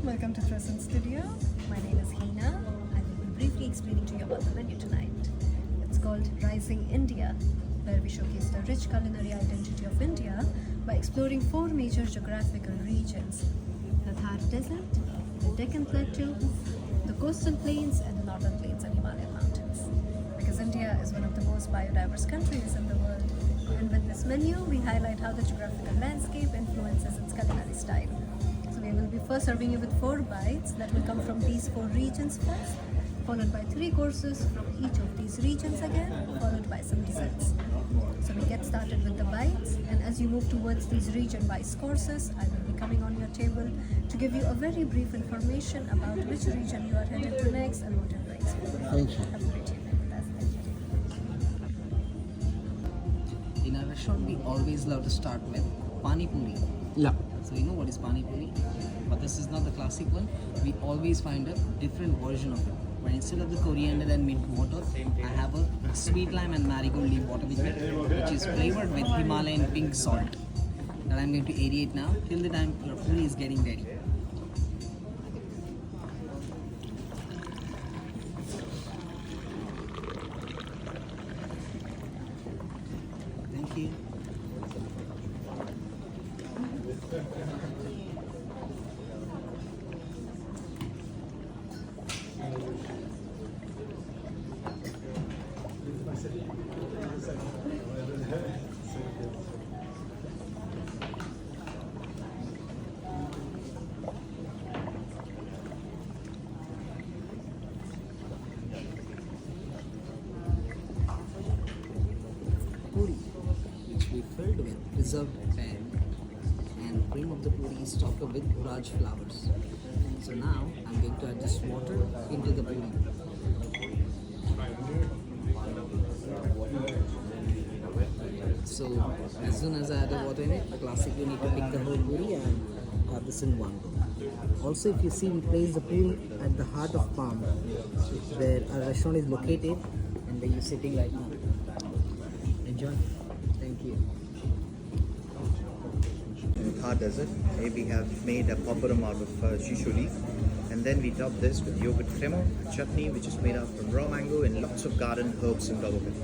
Welcome to Tresind Studios. My name is Hina. I will be briefly explaining to you about the menu tonight. It's called Rising India, where we showcase the rich culinary identity of India by exploring 4 major geographical regions: the Thar Desert, the Deccan Plateau, the coastal plains, and the northern plains and Himalayan mountains. Because India is one of the most biodiverse countries in the world, and with this menu, we highlight how the geographical landscape influences its culinary style. So we will be first serving you with 4 bites that will come from these 4 regions first, followed by 3 courses from each of these regions again, followed by some desserts. So we get started with the bites, and as you move towards these region-wise courses, I will be coming on your table to give you a very brief information about which region you are headed to next and what it brings for you. Thank you. Have a great evening with us. Thank you. In our restaurant, we always love to start with pani puri. Yeah. So you know what is pani puri? But this is not the classic one. We always find a different version of it. But instead of the coriander and mint water, I have a sweet lime and marigold leaf water with me, which is flavored with Himalayan pink salt that I'm going to aerate now till the time your puri is getting ready. Thank you. Puri, which we filled with preserved pear, and cream of the puri is topped up with Raj flowers. So now I'm going to add this water into the puri. So as soon as I add the water in it, classically you need to pick the whole puri and have this in one go. Also, if you see, we place the puri at the heart of palm, where our restaurant is located and where you're sitting right now. Enjoy. Thank you. In Thar Desert, here we have made a paparam out of shishu leaf, and then we top this with yogurt crema, chutney which is made out from raw mango, and lots of garden herbs and government.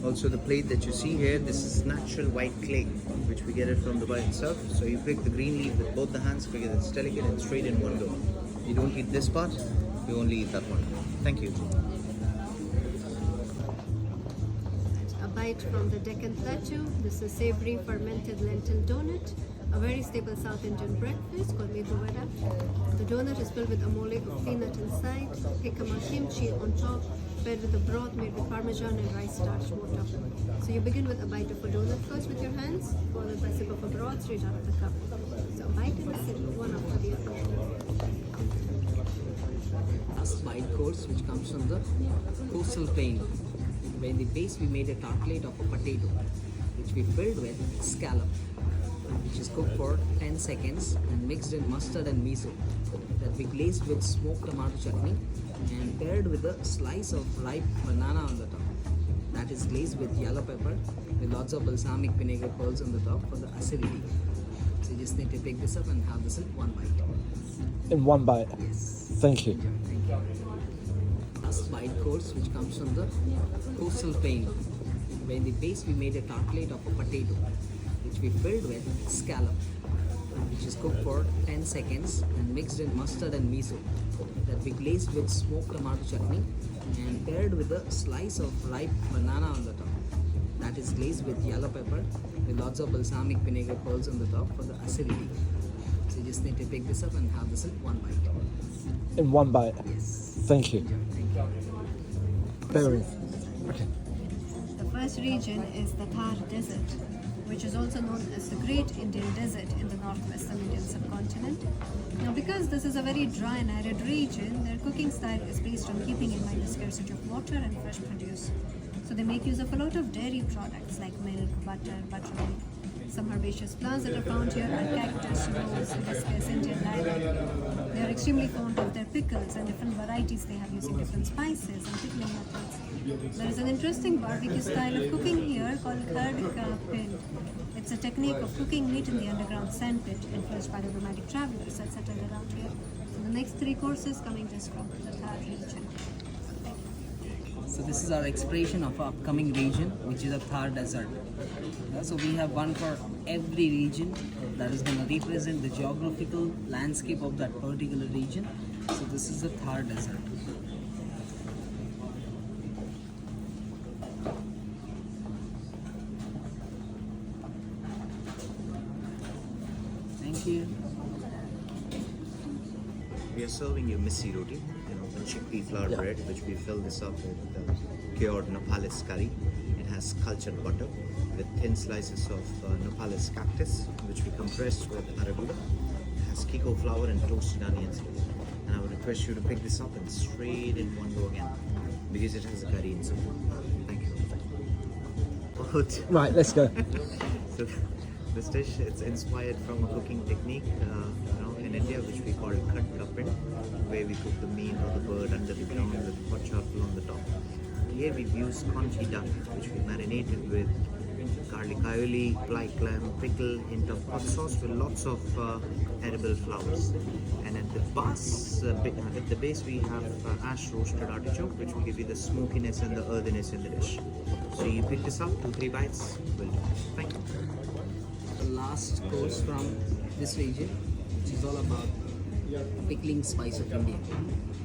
Also the plate that you see here, this is natural white clay which we get it from Dubai itself. So you pick the green leaf with both the hands because it's delicate and straight in one go. You don't eat this part, you only eat that one. Thank you. A bite from the Deccan Plateau. This is savory fermented lentil donut, a very staple South Indian breakfast called medu vada. The donut is filled with amole of peanut inside, jicama kimchi on top, paired with a broth made with parmesan and rice starch water. So you begin with a bite of a donut first with your hands, followed by a sip of a broth straight out of the cup. So a bite and a sip, one after the other. Last bite course, which comes from the coastal plain, where in the base we made a tartlet of a potato, which we filled with scallop, which is cooked for 10 seconds and mixed in mustard and miso, that we glazed with smoked tomato chutney and paired with a slice of ripe banana on the top. That is glazed with yellow pepper with lots of balsamic vinegar pearls on the top for the acidity. So you just need to pick this up and have this in one bite. In one bite. Yes. Thank you. Thank you. Last bite course, which comes from the coastal plain, where in the base we made a tartlet of a potato, which we filled with scallop, which is cooked for 10 seconds and mixed in mustard and miso, that we glazed with smoked tomato chutney and paired with a slice of ripe banana on the top. That is glazed with yellow pepper with lots of balsamic vinegar pearls on the top for the acidity. So you just need to pick this up and have this in one bite. In one bite. Yes. Thank you. Thank you. Very. Okay. The first region is the Thar Desert, which is also known as the Great Indian Desert in the northwestern Indian subcontinent. Now, because this is a very dry and arid region, their cooking style is based on keeping in mind the scarcity of water and fresh produce. So they make use of a lot of dairy products like milk, butter, buttermilk. Some herbaceous plants that are found here are cactus, rose, hibiscus, Indian lilac. They are extremely fond of their pickles and different varieties they have using different spices and pickling methods. There is an interesting barbecue style of cooking here called khad ka pil. It's a technique of cooking meat in the underground sand pit influenced by the nomadic travelers that settled around here. So the next 3 courses coming just from the Thar region. So this is our expression of our upcoming region, which is a Thar desert. So we have one for every region that is going to represent the geographical landscape of that particular region. So this is the Thar desert. Thank you. We are serving you missi roti, chickpea flour bread, which we fill this up with cured Nepalese curry. It has cultured butter with thin slices of Nepalese cactus, which we compress with arugula. It has kiko flour and toasted onions. And I would request you to pick this up and straight in one go again, because it has a curry inside. Thank you. Right, let's go. So this dish, it's inspired from a cooking technique in India, which we call khat kapin, where we cook the meat or the bird under the ground with hot charcoal on the top. Here we've used conchi duck, which we marinated with garlic aioli, fly clam, pickle, hint of hot sauce with lots of edible flowers. And at the base we have ash roasted artichoke, which will give you the smokiness and the earthiness in the dish. So you pick this up, 2-3 bites, will do. Thank you. The last course from this region, which is all about pickling spice of India,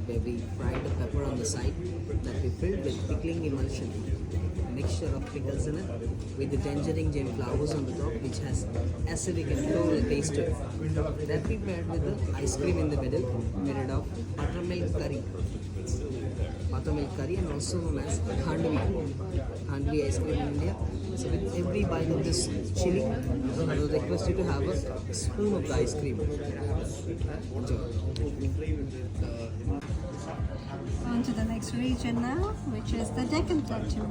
where we fry the pepper on the side that we filled with pickling emulsion, a mixture of pickles in it, with the tangerine gem flowers on the top, which has acidic and floral taste to it. That we paired with the ice cream in the middle, made of buttermilk curry. Buttermilk curry, and also known as khandvi ice cream in India. So with every bite of this chili, I will request you to have a spoon of the ice cream. Enjoy. On to the next region now, which is the Deccan Plateau.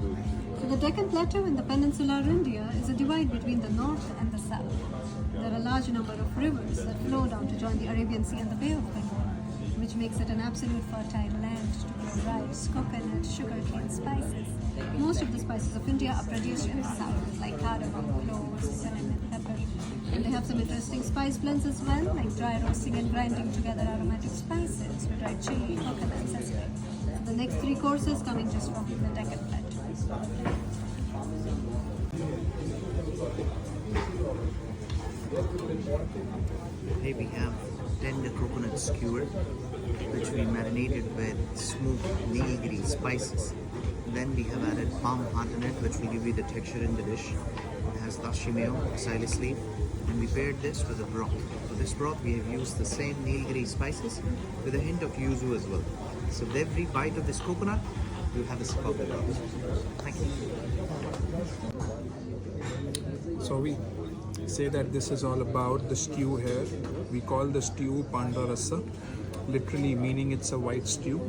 So the Deccan Plateau in the peninsular India is a divide between the north and the south. There are a large number of rivers that flow down to join the Arabian Sea and the Bay of Bengal, which makes it an absolute fertile land to grow rice, coconut, sugarcane, spices. Most of the spices of India are produced in the south, like cardamom, cloves, cinnamon, pepper. And they have some interesting spice blends as well, like dry roasting and grinding together aromatic spices with dried chili, coconut, sesame. So the next 3 courses coming just from the Deccan Plateau. Here we have tender coconut skewer, which we marinated with smoked nilgiri spices. Then we have added palm heart in it, which will give you the texture in the dish. It has dashi mayo, xylus leaf, and we paired this with a broth. For this broth, we have used the same nilgiri spices with a hint of yuzu as well. So with every bite of this coconut, you'll have a sip of the broth. Thank you. So we say that this is all about the stew here. We call the stew pandarasa, literally meaning it's a white stew.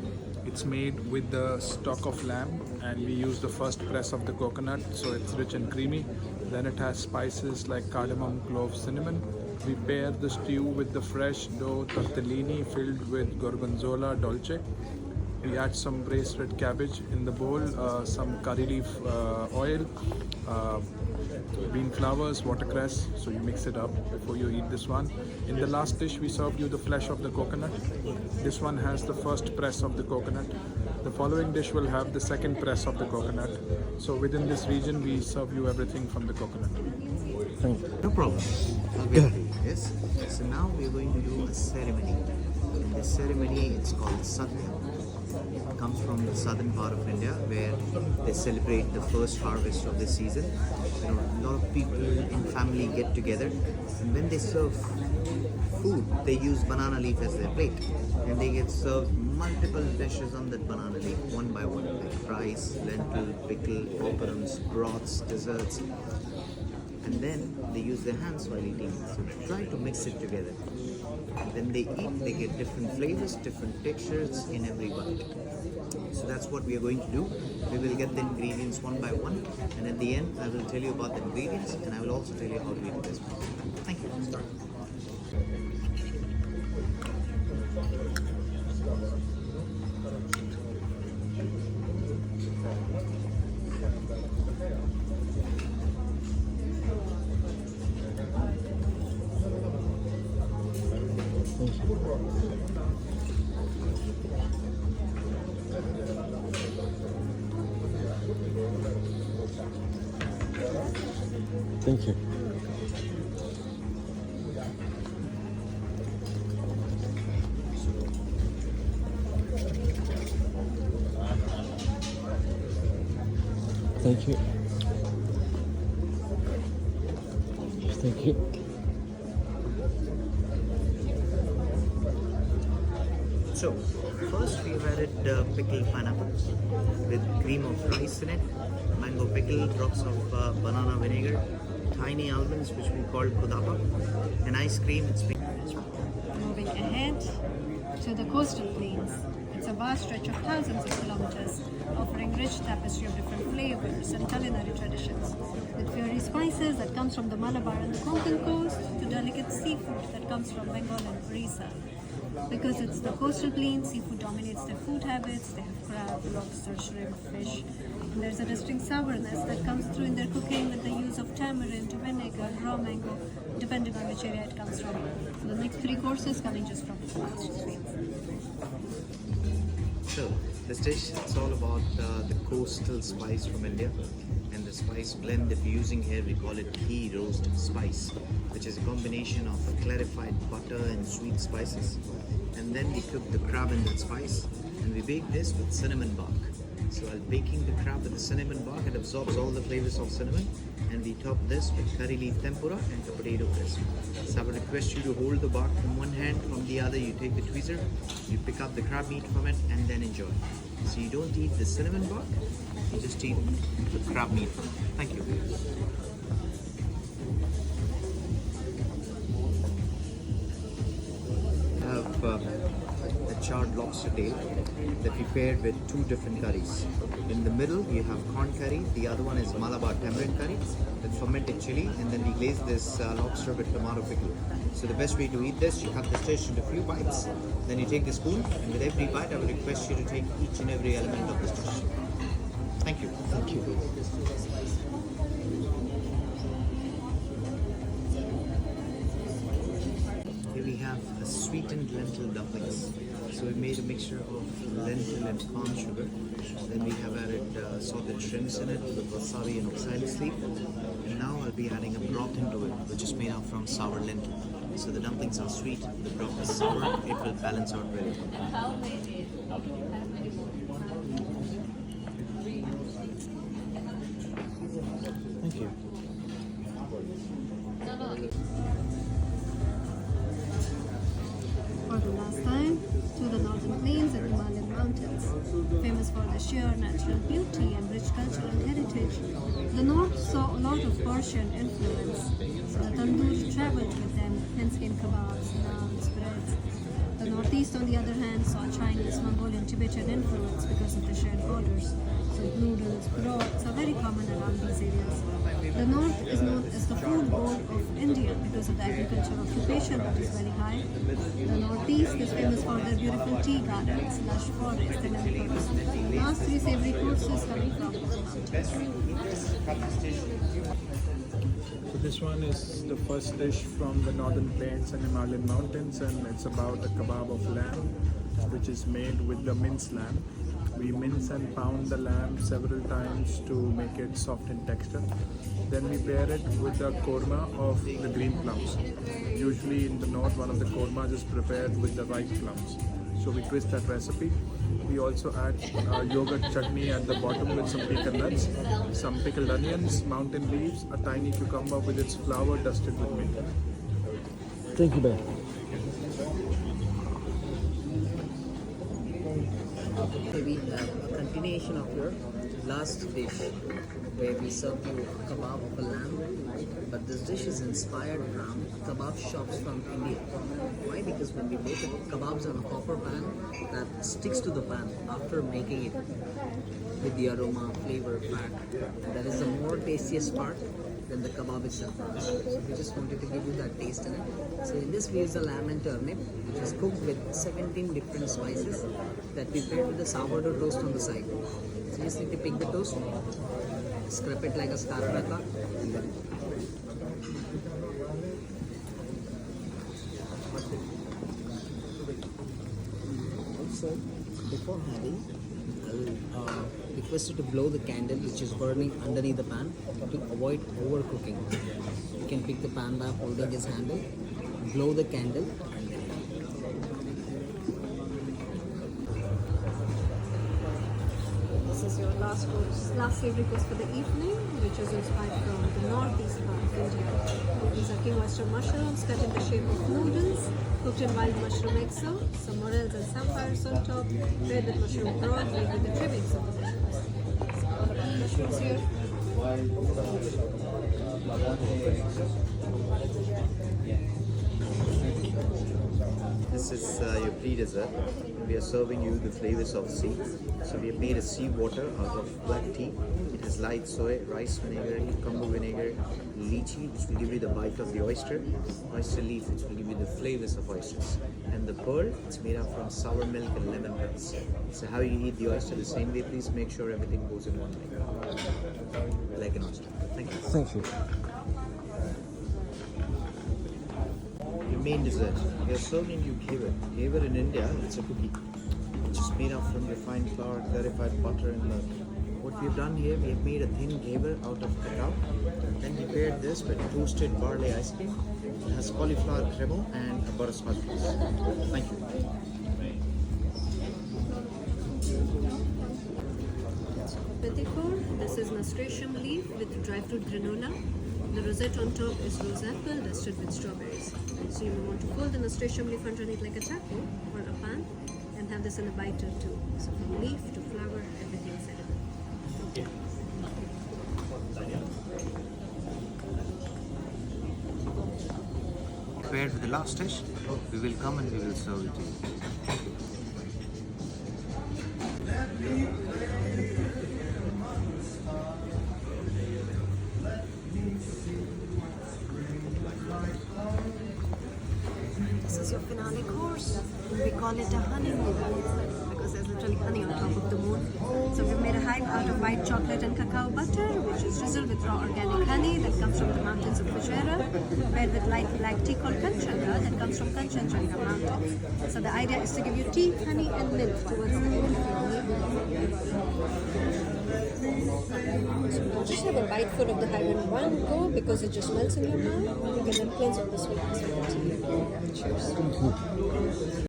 It's made with the stock of lamb, and we use the first press of the coconut, so it's rich and creamy. Then it has spices like cardamom, clove, cinnamon. We pair the stew with the fresh dough tortellini filled with gorgonzola dolce. We add some braised red cabbage in the bowl, some curry leaf oil, bean flowers, watercress, so you mix it up before you eat this one. In the last dish we served you the flesh of the coconut. This one has the first press of the coconut. The following dish will have the second press of the coconut. So within this region we serve you everything from the coconut. No problem. Good. Yes. So now we are going to do a ceremony. In this ceremony, it's called Sadhya. It comes from the southern part of India, where they celebrate the first harvest of the season. A lot of people in family get together, and when they serve food, they use banana leaf as their plate, and they get served multiple dishes on that banana leaf, one by one, like rice, lentil, pickle, papadums, broths, desserts. And then they use their hands while eating. So try to mix it together. When they eat, they get different flavors, different textures in every bite. So that's what we are going to do. We will get the ingredients one by one, and at the end I will tell you about the ingredients, and I will also tell you how to eat this. Thank you. Thank you. Thank you. Thank you. So, first we've added pickled pineapple with cream of rice in it, mango pickle, drops of banana vinegar, tiny almonds which we call kudapa, and ice cream. It's been Moving ahead to the coastal plains. It's a vast stretch of thousands of kilometers, offering rich tapestry of different flavors and culinary traditions, with fiery spices that comes from the Malabar and the Konkan coast to delicate seafood that comes from Bengal and Orissa. Because it's the coastal plains, seafood dominates their food habits. They have crab, lobster, shrimp, fish. And there's a distinct sourness that comes through in their cooking with the use of tamarind, vinegar, raw mango, depending on which area it comes from. So the next three courses coming just from the coastal plains. So, this dish, it's all about the coastal spice from India, and the spice blend that we're using here, we call it ghee roast spice, which is a combination of clarified butter and sweet spices. And then we cook the crab in that spice, and we bake this with cinnamon bark. So while baking the crab with the cinnamon bark, it absorbs all the flavors of cinnamon, and we top this with curry leaf tempura and the potato crisp. So I would request you to hold the bark from one hand, from the other you take the tweezer, you pick up the crab meat from it, and then enjoy. So you don't eat the cinnamon bark, you just eat the crab meat from it. Thank you. Have a charred lobster tail that we paired with two different curries. In the middle, you have corn curry. The other one is Malabar tamarind curry with fermented chili, and then we glaze this lobster with tomato pickle. So the best way to eat this, you cut this dish into a few bites. Then you take the spoon, and with every bite, I would request you to take each and every element of this dish. Thank you. Thank you. Here we have a sweetened lentil dumplings. So we made a mixture of lentil and corn sugar. Then we have added salted shrimps in it with wasabi and oxalis leaf. And now I'll be adding a broth into it, which is made out from sour lentil. So the dumplings are sweet, the broth is sour, it will balance out very well. Thank you. For the last time, to the northern plains and Himalayan mountains. Famous for their sheer natural beauty and rich cultural heritage, the north saw a lot of Persian influence. So the tandoor traveled with them, hence came kebabs, naans, breads. The northeast, on the other hand, saw Chinese, Mongolian, Tibetan influence because of the shared borders. So noodles, broths are very common around these areas. The north is known as the food bowl of India because of the agricultural occupation that is very high. The northeast is famous for their beautiful tea gardens, lush forests, and everything. The last three savory courses coming from the mountains. So this one is the first dish from the northern plains and Himalayan mountains, and it's about a kebab of lamb, which is made with the minced lamb. We mince and pound the lamb several times to make it soft in texture. Then we pair it with the korma of the green plums. Usually in the north, one of the kormas is prepared with the ripe plums. So we twist that recipe. We also add yogurt chutney at the bottom with some pecan nuts, some pickled onions, mountain leaves, a tiny cucumber with its flour dusted with mint. Thank you, Ben. Maybe a continuation of your last dish, where we served you a kebab of a lamb, but this dish is inspired from kebab shops from India. Why? Because when we make kebabs on a copper pan, that sticks to the pan after making it with the aroma, flavor, fat. That is the more tastiest part than the kebab itself. So we just wanted to give you that taste in it. So in this we use the lamb and turnip, which is cooked with 17 different spices that we paired with the sourdough toast on the side. So you just need to pick the toast, scrape it like a star prata, and then So before having, I'll request you to blow the candle which is burning underneath the pan to avoid overcooking. You can pick the pan by holding its handle, blow the candle, and then This is your last savory course for the evening, which is inspired from the northeast part of India. These are king oyster mushrooms cut in the shape of noodles, cooked in wild mushroom exo, some morels and sapphires on top, paired with mushroom broth made with the trimmings of the mushrooms. So all of the mushrooms here. This is your pre-dessert. We are serving you the flavors of sea. So we have made a sea water out of black tea. It has light soy, rice vinegar, cucumber vinegar, lychee, which will give you the bite of the oyster, oyster leaf, which will give you the flavors of oysters, and the pearl, it's made up from sour milk and lemongrass. So how you eat the oyster the same way, please make sure everything goes in one way, like an oyster. Thank you. Thank you. Your main dessert. We are serving you ghevar. Ghevar in India, it's a cookie which is made up from refined flour, clarified butter and milk. What we have done here, we have made a thin ghevar out of cacao. Then we paired this with toasted barley ice cream. It has cauliflower cremo and a butterscotch piece. Thank you. Petticoat, this is nasturtium leaf with dry fruit granola. The rosette on top is rose apple dusted with strawberries. So you may want to fold the nasturtium leaf underneath like a taco or a pan and have this in a bite or two. So from leaf to flower, everything is edible. Paired with the last dish, we will come and we will serve it to you. Thank you. This is your finale course. We call it a honey moon because there's literally honey on top of the moon. So we've made a hive out of white chocolate and cacao butter, which is drizzled with raw organic honey that comes from the mountains of Fujairah, paired with light black tea called Kanchenjunga that comes from Kanchenjunga mountains. So the idea is to give you tea, honey and milk towards the end of your meal. So just have a bite full of the hive in one go because it just melts in your mouth. You can then cleanse all the sweetness with the tea. Cheers.